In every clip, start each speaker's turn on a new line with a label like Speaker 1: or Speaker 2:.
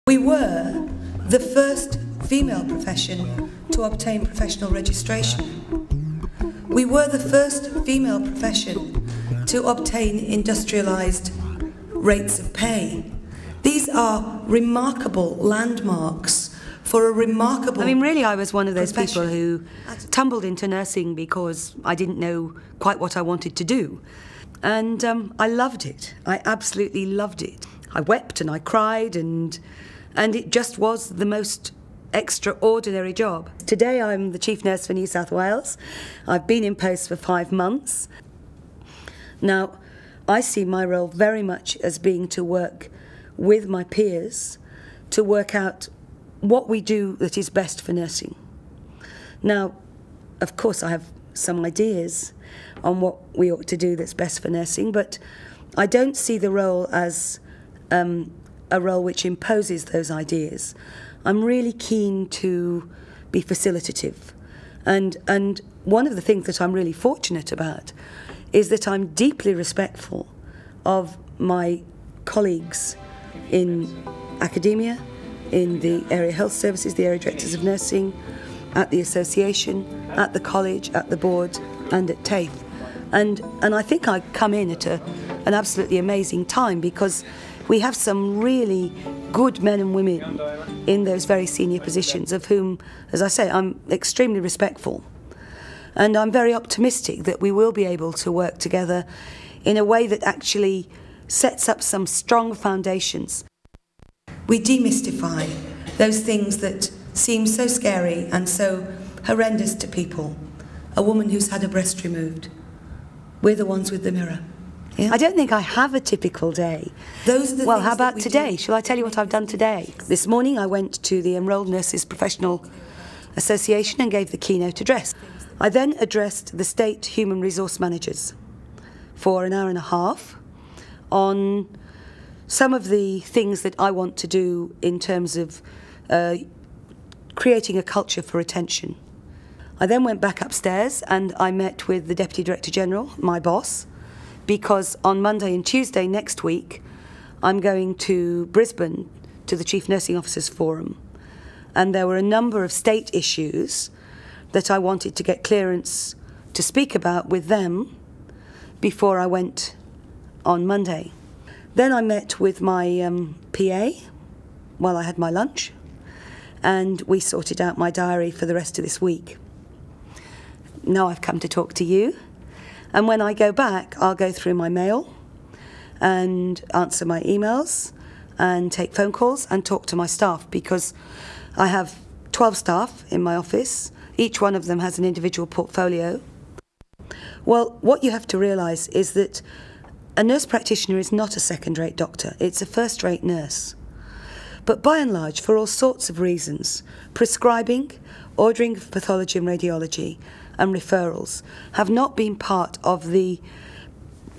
Speaker 1: We were the first female profession to obtain professional registration. We were the first female profession to obtain industrialised rates of pay. These are remarkable landmarks for a remarkable
Speaker 2: really, I was one of those
Speaker 1: profession.
Speaker 2: people who tumbled into nursing because I didn't know quite what I wanted to do. And I loved it. I absolutely loved it. I wept and I cried and it just was the most extraordinary job. Today I'm the Chief Nurse for New South Wales. I've been in post for 5 months. Now, I see my role very much as being to work with my peers to work out what we do that is best for nursing. Now, of course, I have some ideas on what we ought to do that's best for nursing, but I don't see the role as a role which imposes those ideas. I'm really keen to be facilitative. And one of the things that I'm really fortunate about is that I'm deeply respectful of my colleagues in academia, in the area health services, the area directors of nursing, at the association, at the college, at the board, and at TAFE. And I think I come in at an absolutely amazing time because we have some really good men and women in those very senior positions of whom, as I say, I'm extremely respectful. And I'm very optimistic that we will be able to work together in a way that actually sets up some strong foundations.
Speaker 1: We demystify those things that seem so scary and so horrendous to people. A woman who's had a breast removed. We're the ones with the mirror. Yeah.
Speaker 2: I don't think I have a typical day.
Speaker 1: Those are the
Speaker 2: well,
Speaker 1: things
Speaker 2: how about
Speaker 1: that we
Speaker 2: today?
Speaker 1: do.
Speaker 2: Shall I tell you what I've done today? This morning I went to the Enrolled Nurses Professional Association and gave the keynote address. I then addressed the state human resource managers for an hour and a half on some of the things that I want to do in terms of creating a culture for retention. I then went back upstairs and I met with the Deputy Director General, my boss, because on Monday and Tuesday next week I'm going to Brisbane to the Chief Nursing Officers Forum, and there were a number of state issues that I wanted to get clearance to speak about with them before I went on Monday. Then I met with my PA while I had my lunch, and we sorted out my diary for the rest of this week. Now I've come to talk to you, and when I go back I'll go through my mail and answer my emails and take phone calls and talk to my staff, because I have 12 staff in my office. Each one of them has an individual portfolio. Well, what you have to realise is that a nurse practitioner is not a second-rate doctor, it's a first-rate nurse. But by and large, for all sorts of reasons, prescribing, ordering of pathology and radiology, and referrals have not been part of the,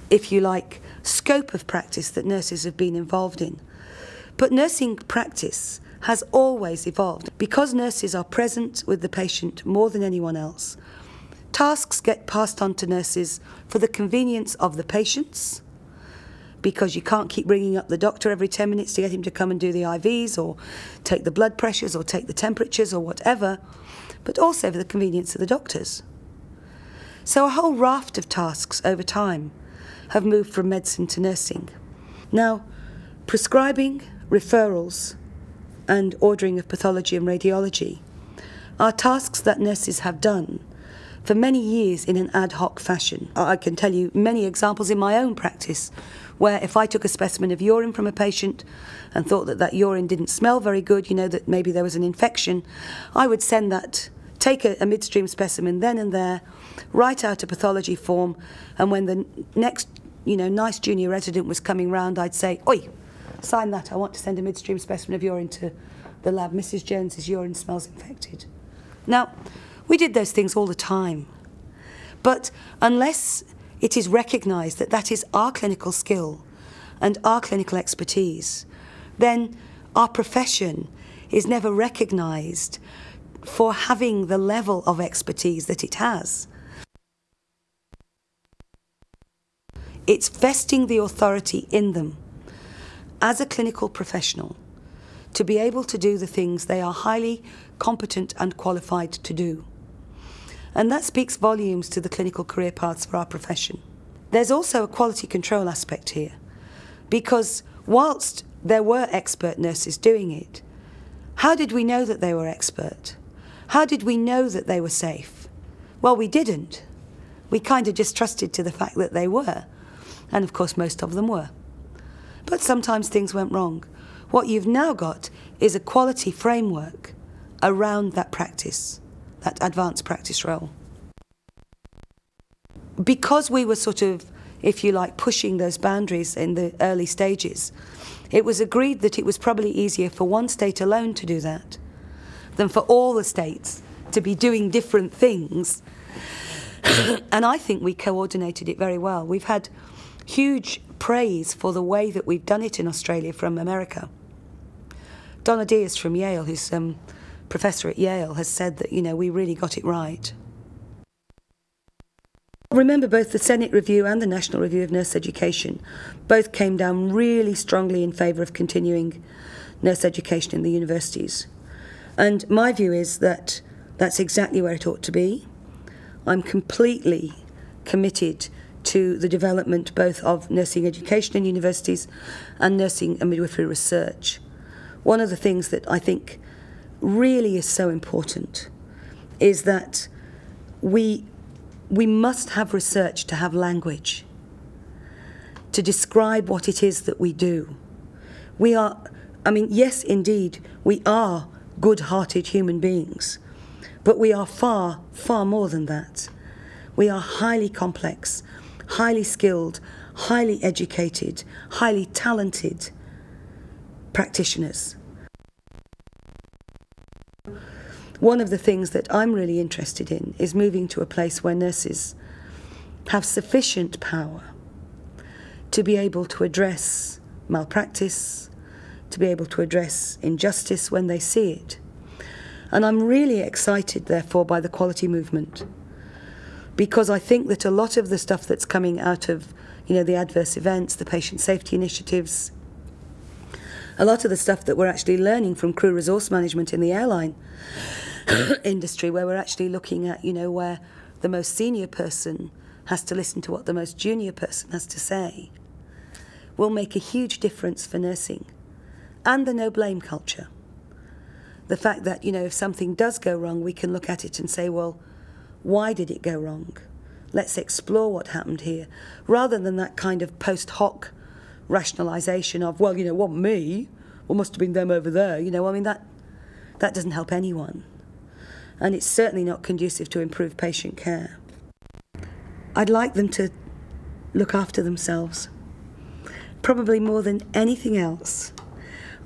Speaker 2: if you like, scope of practice that nurses have been involved in. But nursing practice has always evolved. Because nurses are present with the patient more than anyone else, tasks get passed on to nurses for the convenience of the patients, because you can't keep ringing up the doctor every 10 minutes to get him to come and do the IVs or take the blood pressures or take the temperatures or whatever, but also for the convenience of the doctors. So a whole raft of tasks over time have moved from medicine to nursing. Now, prescribing, referrals, and ordering of pathology and radiology are tasks that nurses have done for many years in an ad hoc fashion. I can tell you many examples in my own practice where if I took a specimen of urine from a patient and thought that that urine didn't smell very good, you know, that maybe there was an infection, I would send that, take a midstream specimen then and there, write out a pathology form, and when the next, you know, nice junior resident was coming round, I'd say, "Oi, sign that, I want to send a midstream specimen of urine to the lab. Mrs. Jones's urine smells infected." Now, we did those things all the time. But unless it is recognised that that is our clinical skill and our clinical expertise, then our profession is never recognised for having the level of expertise that it has. It's vesting the authority in them as a clinical professional to be able to do the things they are highly competent and qualified to do. And that speaks volumes to the clinical career paths for our profession. There's also a quality control aspect here, because whilst there were expert nurses doing it, how did we know that they were expert? How did we know that they were safe? Well, we didn't. We kind of just trusted to the fact that they were. And of course, most of them were. But sometimes things went wrong. What you've now got is a quality framework around that practice, that advanced practice role. Because we were sort of, if you like, pushing those boundaries in the early stages, it was agreed that it was probably easier for one state alone to do that than for all the states to be doing different things. And I think we coordinated it very well. We've had huge praise for the way that we've done it in Australia from America. Donna Diaz from Yale, who's professor at Yale, has said that, you know, we really got it right. Remember, both the Senate Review and the National Review of Nurse Education both came down really strongly in favour of continuing nurse education in the universities. And my view is that that's exactly where it ought to be. I'm completely committed to the development both of nursing education in universities and nursing and midwifery research. One of the things that I think really is so important is that we must have research to have language, to describe what it is that we do. We are, I mean, yes, indeed, we are good-hearted human beings, but we are far, far more than that. We are highly complex, highly skilled, highly educated, highly talented practitioners. One of the things that I'm really interested in is moving to a place where nurses have sufficient power to be able to address malpractice, to be able to address injustice when they see it. And I'm really excited, therefore, by the quality movement, because I think that a lot of the stuff that's coming out of, you know, the adverse events, the patient safety initiatives, a lot of the stuff that we're actually learning from crew resource management in the airline industry, where we're actually looking at, you know, where the most senior person has to listen to what the most junior person has to say, will make a huge difference for nursing. And the no blame culture. The fact that, you know, if something does go wrong, we can look at it and say, well, why did it go wrong? Let's explore what happened here, rather than that kind of post hoc rationalisation of, well, you know, what, me? Well, must have been them over there. You know, I mean, that doesn't help anyone. And it's certainly not conducive to improved patient care. I'd like them to look after themselves. Probably more than anything else,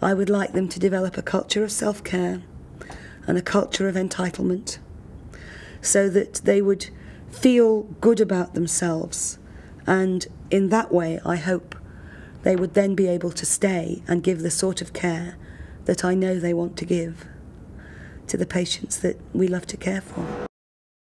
Speaker 2: I would like them to develop a culture of self-care and a culture of entitlement, so that they would feel good about themselves. And in that way, I hope they would then be able to stay and give the sort of care that I know they want to give to the patients that we love to care for.